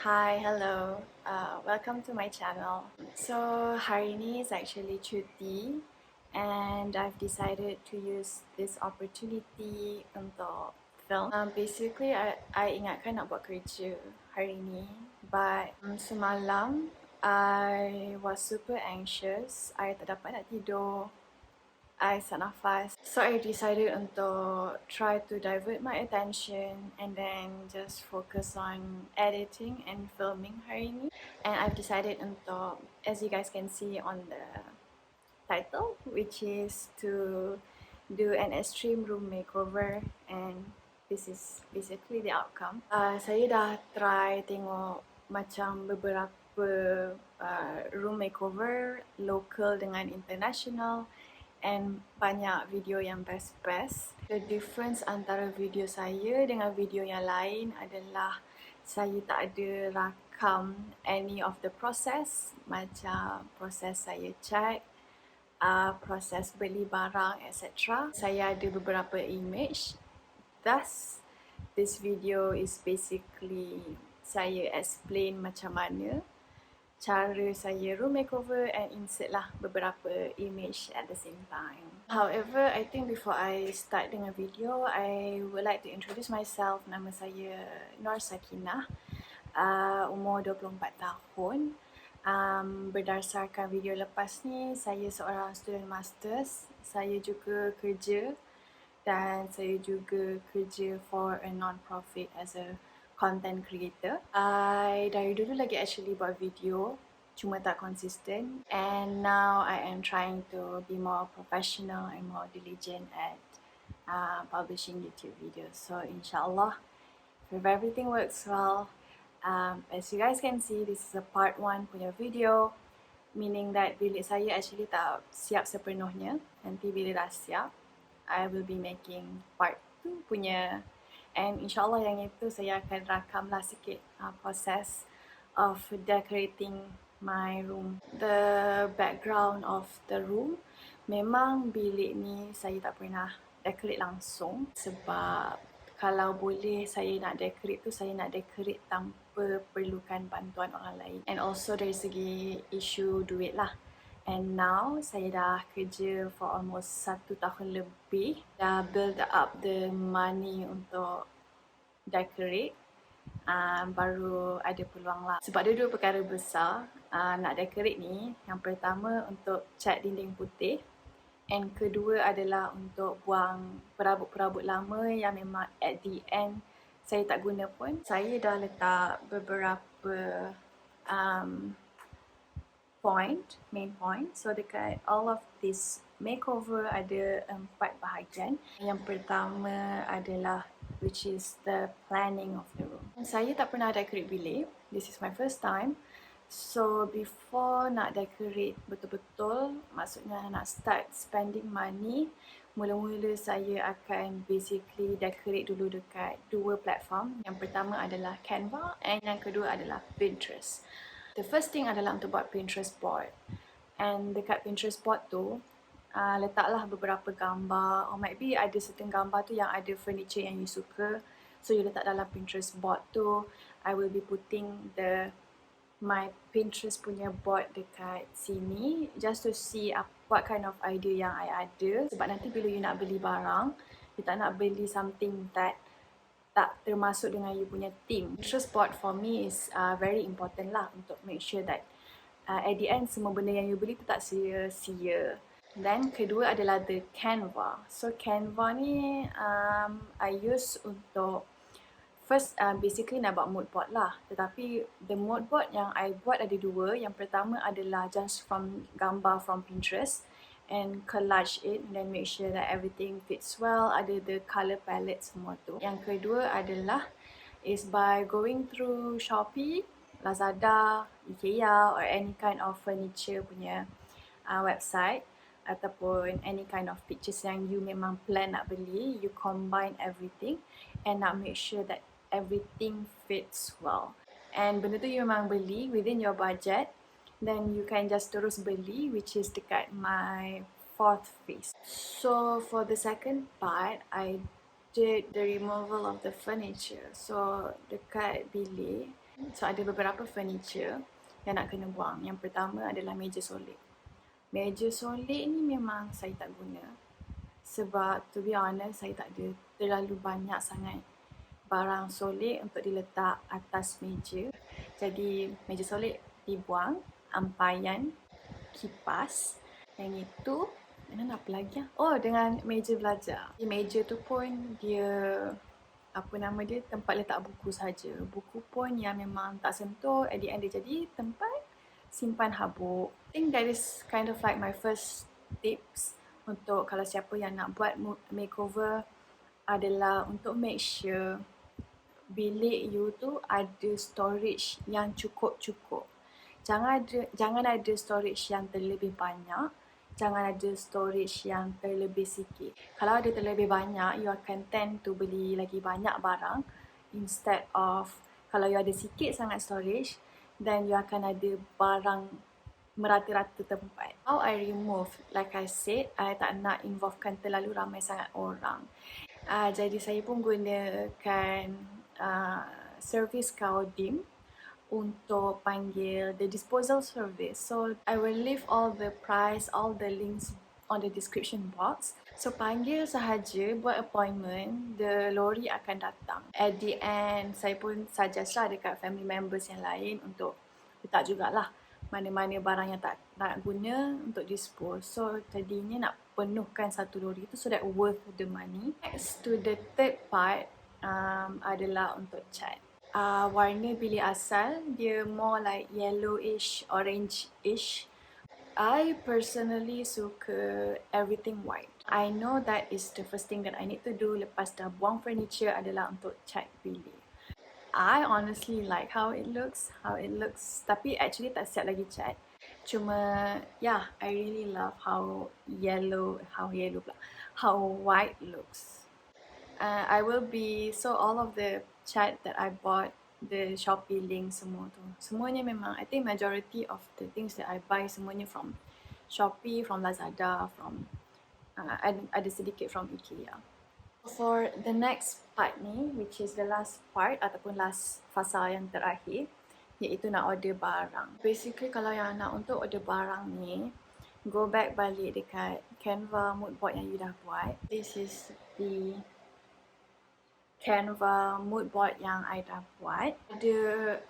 Hi, hello. Welcome to my channel. So hari ni is actually cuti and I've decided to use this opportunity untuk film. Basically, I ingatkan nak buat kerja hari ni, but semalam I was super anxious. I tak dapat nak tidur. I sesak nafas. So I decided untuk try to divert my attention and then just focus on editing and filming hari ni. And I've decided untuk, as you guys can see on the title, which is to do an extreme room makeover, and this is basically the outcome. Saya dah try tengok macam beberapa room makeover local dengan international and banyak video yang best-best. The difference antara video saya dengan video yang lain adalah saya tak ada rakam any of the process, macam proses saya check, proses beli barang, etc. Saya ada beberapa image. Thus, this video is basically saya explain macam mana cara saya room makeover and insert lah beberapa image at the same time. However, I think before I start dengan video, I would like to introduce myself. Nama saya Nor Sakinah, umur 24 tahun. Berdasarkan video lepas ni, saya seorang student masters. Saya juga kerja dan saya juga kerja for a non-profit as a content creator. I dari dulu lagi actually buat video, cuma tak konsisten. And now I am trying to be more professional and more diligent at publishing YouTube videos. So inshallah, if everything works well, as you guys can see, this is a part 1 punya video, meaning that bilik saya actually tak siap sepenuhnya. Nanti bila dah siap, I will be making part 2 punya. And insyaAllah yang itu saya akan rakamlah sikit proses of decorating my room. The background of the room, memang bilik ni saya tak pernah decorate langsung. Sebab kalau boleh saya nak decorate tu, saya nak decorate tanpa perlukan bantuan orang lain. And also dari segi isu duit lah. And now, saya dah kerja for almost 1 tahun lebih. Dah build up the money untuk decorate. Baru ada peluang lah. Sebab ada 2 perkara besar nak decorate ni. Yang pertama untuk cat dinding putih. And kedua adalah untuk buang perabot-perabot lama yang memang at the end saya tak guna pun. Saya dah letak beberapa main point. So dekat all of this makeover ada 4 bahagian. Yang pertama adalah which is the planning of the room. Saya tak pernah decorate bilik. This is my first time. So before nak decorate betul-betul, maksudnya nak start spending money, mula-mula saya akan basically decorate dulu dekat 2 platform. Yang pertama adalah Canva and yang kedua adalah Pinterest. The first thing adalah untuk buat Pinterest board. And dekat Pinterest board tu, letaklah beberapa gambar, or might be ada certain gambar tu yang ada furniture yang you suka. So you letak dalam Pinterest board tu. I will be putting my Pinterest punya board dekat sini just to see what kind of idea yang I ada. Sebab nanti bila you nak beli barang, you tak nak beli something that tak termasuk dengan you punya theme. Pinterest board for me is very important lah untuk make sure that at the end semua benda yang you beli tu tak sia-sia. Then kedua adalah the Canva. So Canva ni I use untuk first basically nak buat mood board lah. Tetapi the mood board yang I buat ada 2. Yang pertama adalah just from gambar from Pinterest and collage it and then make sure that everything fits well. Ada the colour palette semua tu. Yang kedua adalah is by going through Shopee, Lazada, IKEA or any kind of furniture punya website ataupun any kind of pictures yang you memang plan nak beli, you combine everything and nak make sure that everything fits well. And benda tu you memang beli within your budget, then you can just terus beli, which is dekat my 4th phase. So for the second part, I did the removal of the furniture. So dekat bilik, So ada beberapa furniture yang nak kena buang. Yang pertama adalah meja solid. Meja solid ni memang saya tak guna. Sebab to be honest, saya tak ada terlalu banyak sangat barang solid untuk diletak atas meja. Jadi meja solid dibuang, ampayan, kipas, yang itu, dan apa lagi? Oh, dengan meja belajar. Di meja tu pun dia apa nama dia, tempat letak buku saja. Buku pun yang memang tak sentuh, at the end dia jadi tempat simpan habuk. I think that is kind of like my first tips untuk kalau siapa yang nak buat makeover adalah untuk make sure bilik you tu ada storage yang cukup-cukup. Jangan ada storage yang terlebih banyak, jangan ada storage yang terlebih sikit. Kalau ada terlebih banyak, you akan tend to beli lagi banyak barang instead of kalau you ada sikit sangat storage, then you akan ada barang merata-rata tempat. How I remove, like I said, I tak nak involvekan terlalu ramai sangat orang. Jadi saya pun gunakan servis Kaodim untuk panggil the disposal service. So I will leave all the price, all the links on the description box. So panggil sahaja, buat appointment, the lorry akan datang. At the end, saya pun suggest lah dekat family members yang lain untuk letak jugalah mana-mana barang yang tak nak guna untuk dispose. So tadinya nak penuhkan satu lori tu so that worth the money. Next to the third part adalah untuk cat. Warna bilik asal dia more like yellowish, orange-ish. I personally suka everything white. I know that is the first thing that I need to do lepas dah buang furniture adalah untuk cat bilik. I honestly like how it looks. Tapi actually tak siap lagi cat. Cuma, yeah, I really love how white looks. All of the cat that I bought, the Shopee link semua tu, semuanya memang, I think majority of the things that I buy semuanya from Shopee, from Lazada, ada sedikit from IKEA. For the next part ni, which is the last part ataupun last fasa yang terakhir, iaitu nak order barang. Basically kalau yang nak untuk order barang ni, go back balik dekat Canva mood board yang you dah buat. This is the Canva mood board yang I dah buat. Ada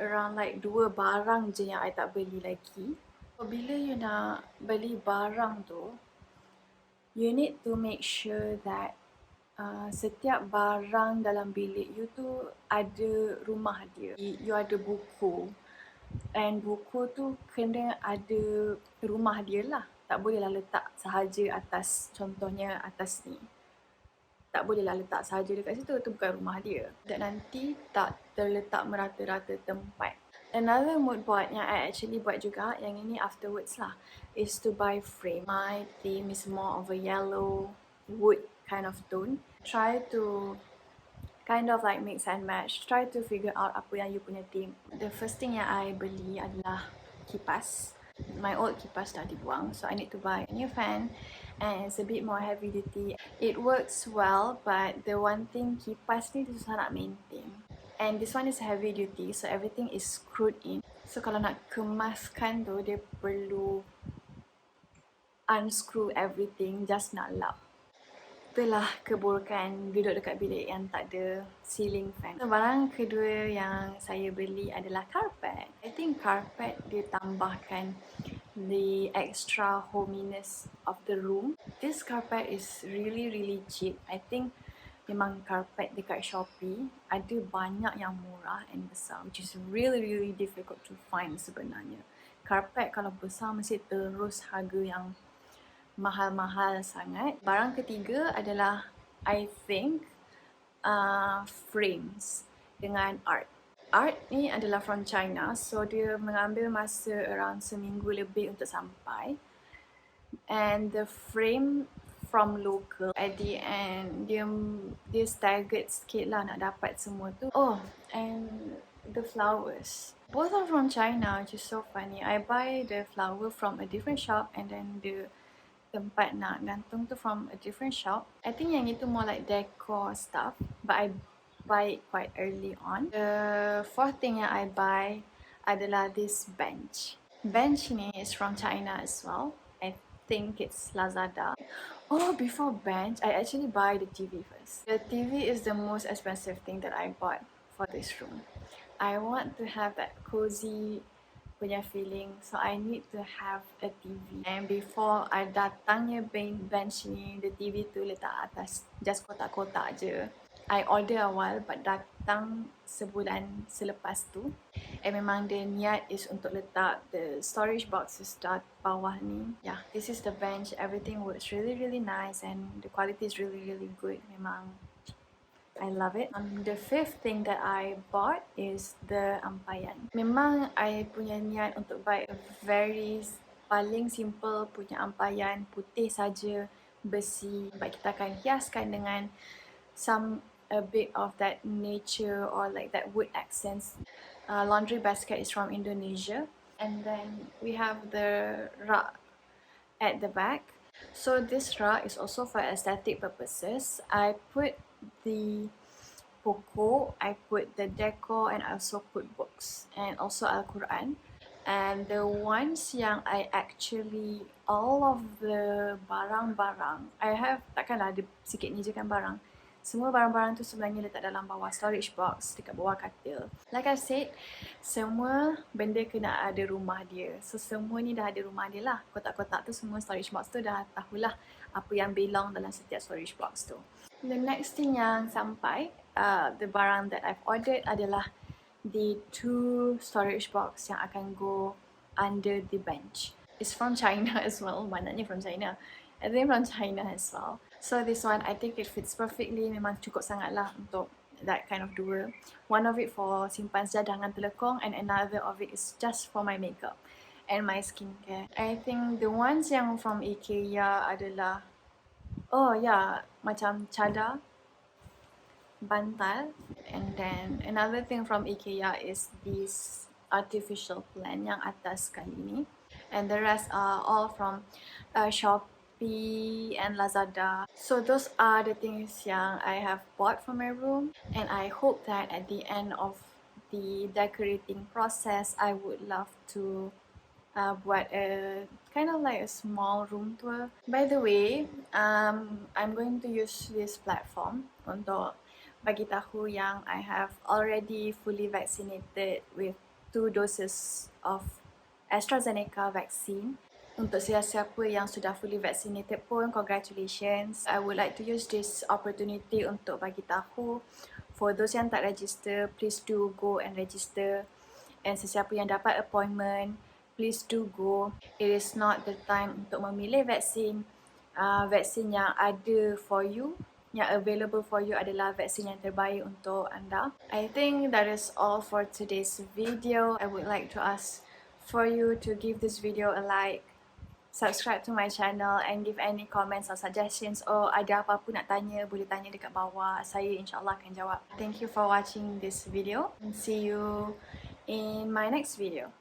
around like 2 barang je yang I tak beli lagi. So, bila you nak beli barang tu, you need to make sure that setiap barang dalam bilik you tu ada rumah dia. You ada buku. And buku tu kena ada rumah dia lah. Tak bolehlah letak sahaja atas, contohnya atas ni. Tak bolehlah letak sahaja dekat situ, tu bukan rumah dia. Dan nanti tak terletak merata-rata tempat. Another mood board yang I actually buat juga, yang ini afterwards lah, is to buy frame. My theme is more of a yellow wood kind of tone. Try to kind of like mix and match. Try to figure out apa yang you punya theme. The first thing yang I beli adalah kipas. My old kipas dah dibuang, so I need to buy a new fan, and it's a bit more heavy duty. It works well, but the one thing, kipas ni susah nak maintain. And this one is heavy duty, so everything is screwed in. So kalau nak kemaskan tu, dia perlu unscrew everything, just nak lap. Itulah keburukan duduk dekat bilik yang tak ada ceiling fan. So, barang kedua yang saya beli adalah carpet. I think carpet dia tambahkan the extra hominess of the room. This carpet is really cheap. I think memang carpet dekat Shopee ada banyak yang murah and besar, which is really difficult to find sebenarnya. Carpet kalau besar mesti terus harga yang mahal-mahal sangat. Barang ketiga adalah I think frames dengan art. Art ni adalah from China, so dia mengambil masa around seminggu lebih untuk sampai. And the frame from local, at the end dia staggered sikit lah nak dapat semua tu. Oh, and the flowers. Both are from China, which is so funny. I buy the flower from a different shop and then the tempat nak gantung tu from a different shop. I think yang itu more like decor stuff, but I buy it quite early on. The fourth thing yang I buy adalah this bench. Bench ni is from China as well. I think it's Lazada. Oh, before bench, I actually buy the TV first. The TV is the most expensive thing that I bought for this room. I want to have that cozy punya feeling, so I need to have a TV. And before I datangnya bench ni, the TV tu letak atas just kotak-kotak je. I order awal but datang sebulan selepas tu. And memang dia niat is untuk letak the storage boxes dekat bawah ni. Yeah, this is the bench. Everything works really nice and the quality is really good. Memang I love it. The fifth thing that I bought is the ampayan. Memang I punya niat untuk buy a very paling simple punya ampayan, putih saja, besi. But kita akan hiaskan dengan a bit of that nature or like that wood accents. Laundry basket is from Indonesia, and then we have the rak at the back. So this rak is also for aesthetic purposes. I put the pokok, I put the decor, and I also put books and also Al-Quran. And the ones yang I actually, all of the barang-barang, I have, takkanlah ada sikit ni je kan barang. Semua barang-barang tu sebenarnya letak dalam bawah storage box, dekat bawah katil. Like I said, semua benda kena ada rumah dia. So semua ni dah ada rumah dia lah. Kotak-kotak tu semua storage box tu dah tahulah apa yang belong dalam setiap storage box tu. The next thing yang sampai, the barang that I've ordered adalah the 2 storage box yang akan go under the bench. It's from China as well. Maknanya from China. I think from China as well. So this one, I think it fits perfectly. Memang cukup sangat lah untuk that kind of dua. One of it for simpan sejadah dengan telekong, and another of it is just for my makeup and my skincare. I think the ones yang from IKEA adalah, oh yeah, macam cadar, bantal, and then another thing from IKEA is this artificial plant yang atas kali ni, and the rest are all from Shopee and Lazada. So those are the things yang I have bought for my room, and I hope that at the end of the decorating process, I would love to buat a kind of like a small room tour. By the way, I'm going to use this platform untuk bagi tahu yang I have already fully vaccinated with 2 doses of AstraZeneca vaccine. Untuk siapa yang sudah fully vaccinated pun, congratulations. I would like to use this opportunity untuk bagi tahu, for those yang tak register, please do go and register. And sesiapa yang dapat appointment, please do go. It is not the time untuk memilih vaksin. Vaksin yang ada for you, yang available for you adalah vaksin yang terbaik untuk anda. I think that is all for today's video. I would like to ask for you to give this video a like, subscribe to my channel, and give any comments or suggestions, or ada apa-apa nak tanya, boleh tanya dekat bawah. Saya insyaAllah akan jawab. Thank you for watching this video, and see you in my next video.